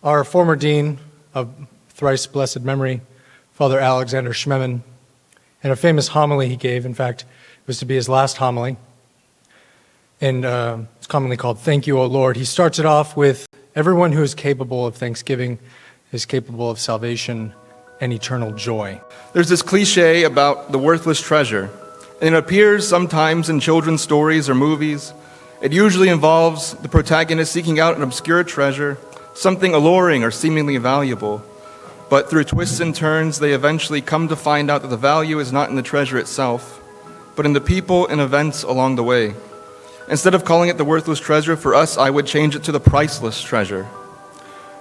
Our former dean of thrice blessed memory, Father Alexander Schmemann, and a famous homily he gave, in fact, it was to be his last homily, and it's commonly called Thank You, O Lord. He starts it off with, everyone who is capable of thanksgiving is capable of salvation and eternal joy. There's this cliche about the worthless treasure, and it appears sometimes in children's stories or movies. It usually involves the protagonist seeking out an obscure treasure, something alluring or seemingly valuable. But through twists and turns, they eventually come to find out that the value is not in the treasure itself, but in the people and events along the way. Instead of calling it the worthless treasure, for us, I would change it to the priceless treasure.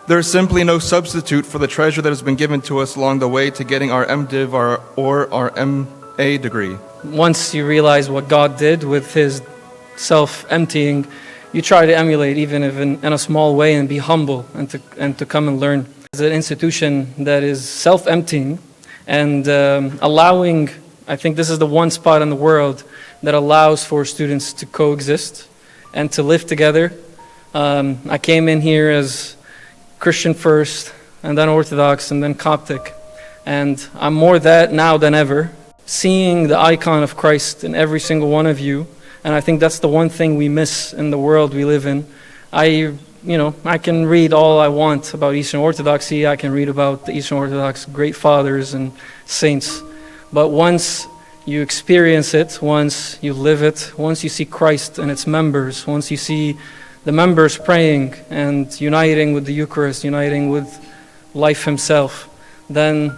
There is simply no substitute for the treasure that has been given to us along the way to getting our MDiv or our MA degree. Once you realize what God did with his self-emptying, you try to emulate, even if in a small way, and be humble and to come and learn. It's an institution that is self-emptying and allowing, I think this is the one spot in the world that allows for students to coexist and to live together. I came in here as Christian first, and then Orthodox, and then Coptic. And I'm more that now than ever, seeing the icon of Christ in every single one of you. And I think that's the one thing we miss in the world we live in. I can read all I want about Eastern Orthodoxy. I can read about the Eastern Orthodox great fathers and saints. But once you experience it, once you live it, once you see Christ and its members, once you see the members praying and uniting with the Eucharist, uniting with life himself, then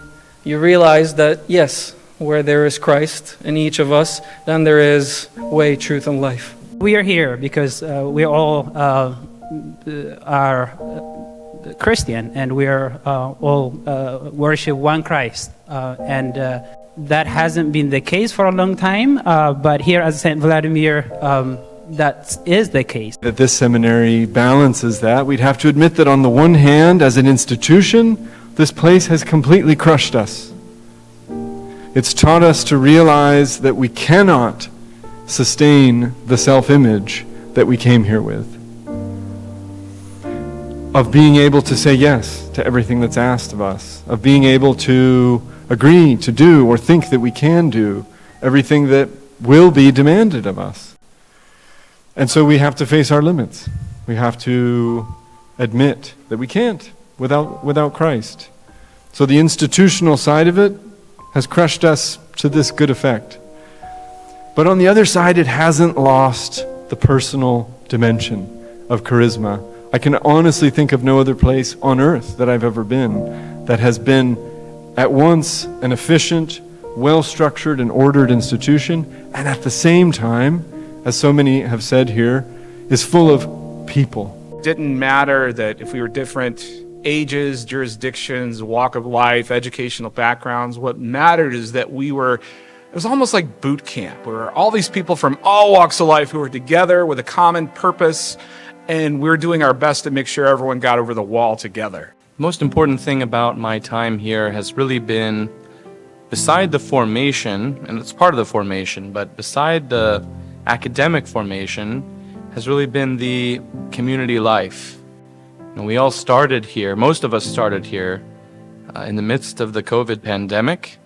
you realize that, yes, where there is Christ in each of us, then there is way, truth, and life. We are here because we all are Christian, and we are all worship one Christ. And that hasn't been the case for a long time, but here at St. Vladimir, that is the case. That this seminary balances that. We'd have to admit that on the one hand, as an institution, this place has completely crushed us. It's taught us to realize that we cannot sustain the self-image that we came here with, of being able to say yes to everything that's asked of us, of being able to agree to do or think that we can do everything that will be demanded of us. And so we have to face our limits. We have to admit that we can't without Christ. So the institutional side of it has crushed us to this good effect. But on the other side, it hasn't lost the personal dimension of charisma. I can honestly think of no other place on earth that I've ever been that has been at once an efficient, well-structured and ordered institution, and at the same time, as so many have said here, is full of people. It didn't matter that if we were different ages, jurisdictions, walk of life, educational backgrounds. What mattered is that it was almost like boot camp, where all these people from all walks of life who were together with a common purpose, and we were doing our best to make sure everyone got over the wall together. The most important thing about my time here has really been, beside the formation, and it's part of the formation, but beside the academic formation, has really been the community life. And we all started here, most of us started here, in the midst of the COVID pandemic.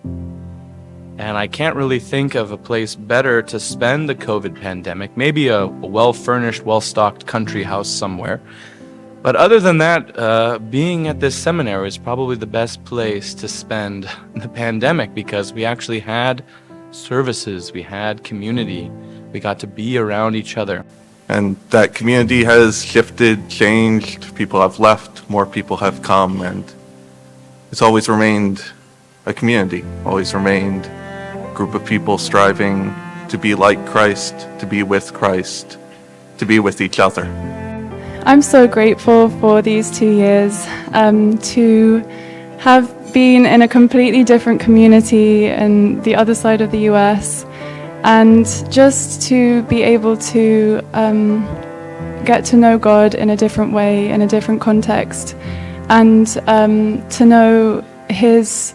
And I can't really think of a place better to spend the COVID pandemic, maybe a well-furnished, well-stocked country house somewhere. But other than that, being at this seminary is probably the best place to spend the pandemic, because we actually had services, we had community, we got to be around each other. And that community has shifted, changed, people have left, more people have come, and it's always remained a community, always remained a group of people striving to be like Christ, to be with Christ, to be with each other. I'm so grateful for these 2 years, to have been in a completely different community in the other side of the US, and just to be able to get to know God in a different way, in a different context, and to know His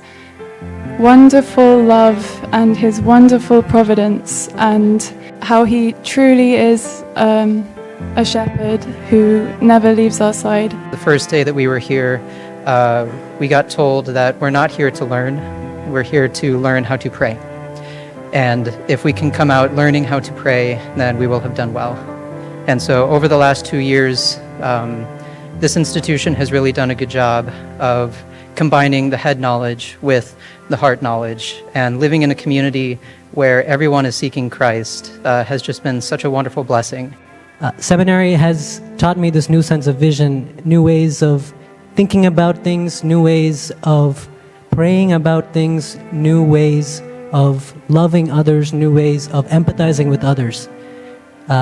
wonderful love and His wonderful providence, and how He truly is a shepherd who never leaves our side. The first day that we were here, we got told that we're not here to learn, we're here to learn how to pray. And if we can come out learning how to pray, then we will have done well. And so over the last 2 years, this institution has really done a good job of combining the head knowledge with the heart knowledge, and living in a community where everyone is seeking Christ has just been such a wonderful blessing. Seminary has taught me this new sense of vision, new ways of thinking about things, new ways of praying about things, new ways of loving others, new ways of empathizing with others.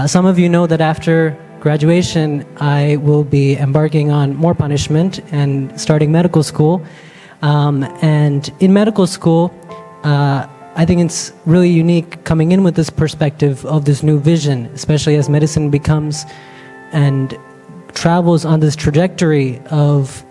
Some of you know that after graduation, I will be embarking on more punishment and starting medical school. And in medical school, I think it's really unique coming in with this perspective of this new vision, especially as medicine becomes and travels on this trajectory of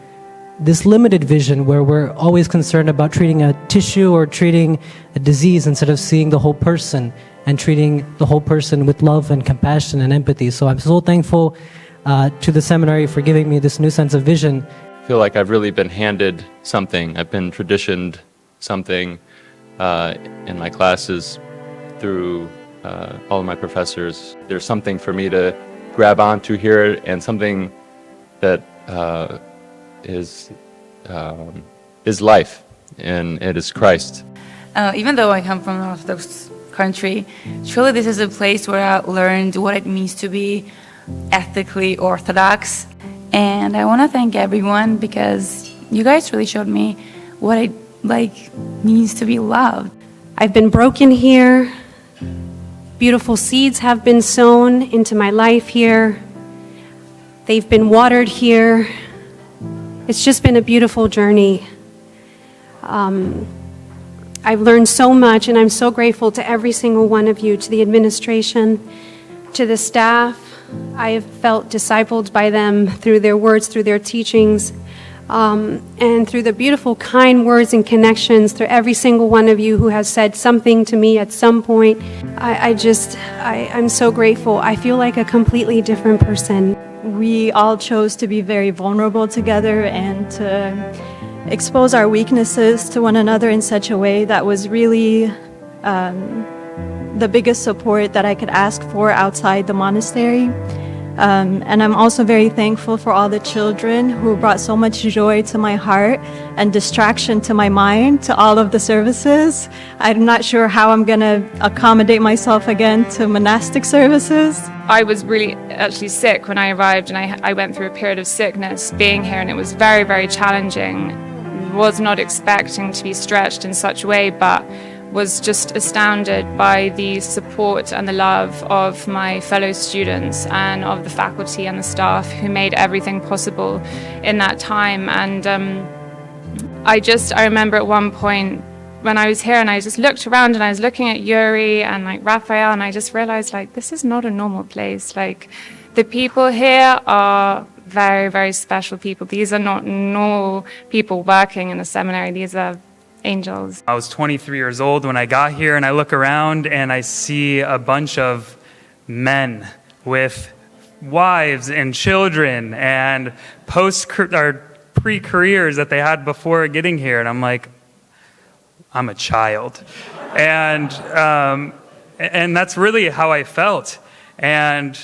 this limited vision where we're always concerned about treating a tissue or treating a disease instead of seeing the whole person and treating the whole person with love and compassion and empathy. So I'm so thankful to the seminary for giving me this new sense of vision. I feel like I've really been handed something. I've been traditioned something in my classes through all of my professors. There's something for me to grab onto here, and something that is life, and it is Christ. Even though I come from an Orthodox country, truly this is a place where I learned what it means to be ethically Orthodox. And I want to thank everyone, because you guys really showed me what it means to be loved. I've been broken here. Beautiful seeds have been sown into my life here. They've been watered here. It's just been a beautiful journey. I've learned so much, and I'm so grateful to every single one of you, to the administration, to the staff. I have felt discipled by them through their words, through their teachings, and through the beautiful, kind words and connections through every single one of you who has said something to me at some point. I'm so grateful. I feel like a completely different person. We all chose to be very vulnerable together and to expose our weaknesses to one another in such a way that was really the biggest support that I could ask for outside the monastery. And I'm also very thankful for all the children who brought so much joy to my heart and distraction to my mind to all of the services. I'm not sure how I'm going to accommodate myself again to monastic services. I was really actually sick when I arrived, and I went through a period of sickness being here, and it was very, very challenging. Was not expecting to be stretched in such a way, but was just astounded by the support and the love of my fellow students and of the faculty and the staff who made everything possible in that time. And I remember at one point when I was here, and I just looked around, and I was looking at Yuri and Raphael, and I just realized this is not a normal place. The people here are very, very special people. These are not normal people working in a seminary. These are angels. I was 23 years old when I got here, and I look around and I see a bunch of men with wives and children and pre-careers that they had before getting here, and I'm like, I'm a child. And that's really how I felt. And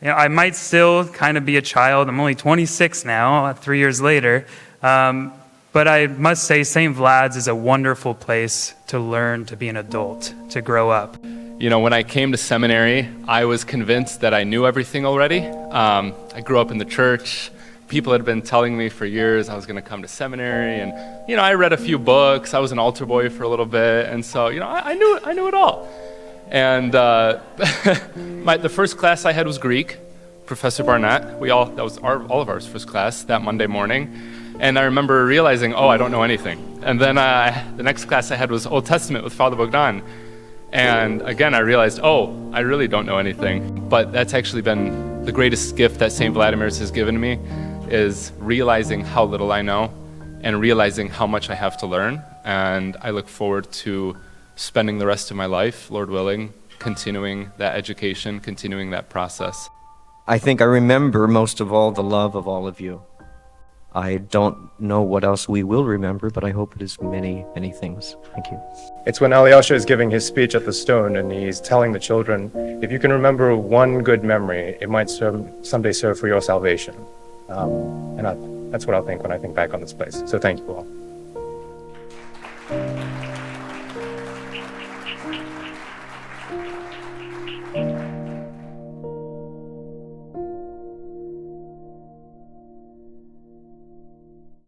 I might still kind of be a child. I'm only 26 now, 3 years later. But I must say, St. Vlad's is a wonderful place to learn to be an adult, to grow up. When I came to seminary, I was convinced that I knew everything already. I grew up in the church. People had been telling me for years I was going to come to seminary, and I read a few books. I was an altar boy for a little bit, and so I knew it all. And the first class I had was Greek. Professor Barnett. That was all of our first class that Monday morning. And I remember realizing, I don't know anything. And then the next class I had was Old Testament with Father Bogdan. And again, I realized, I really don't know anything. But that's actually been the greatest gift that St. Vladimir's has given me, is realizing how little I know and realizing how much I have to learn. And I look forward to spending the rest of my life, Lord willing, continuing that education, continuing that process. I think I remember most of all the love of all of you. I don't know what else we will remember, but I hope it is many, many things. Thank you. It's when Alyosha is giving his speech at the Stone and he's telling the children, if you can remember one good memory, it might someday serve for your salvation. That's what I'll think when I think back on this place. So thank you all.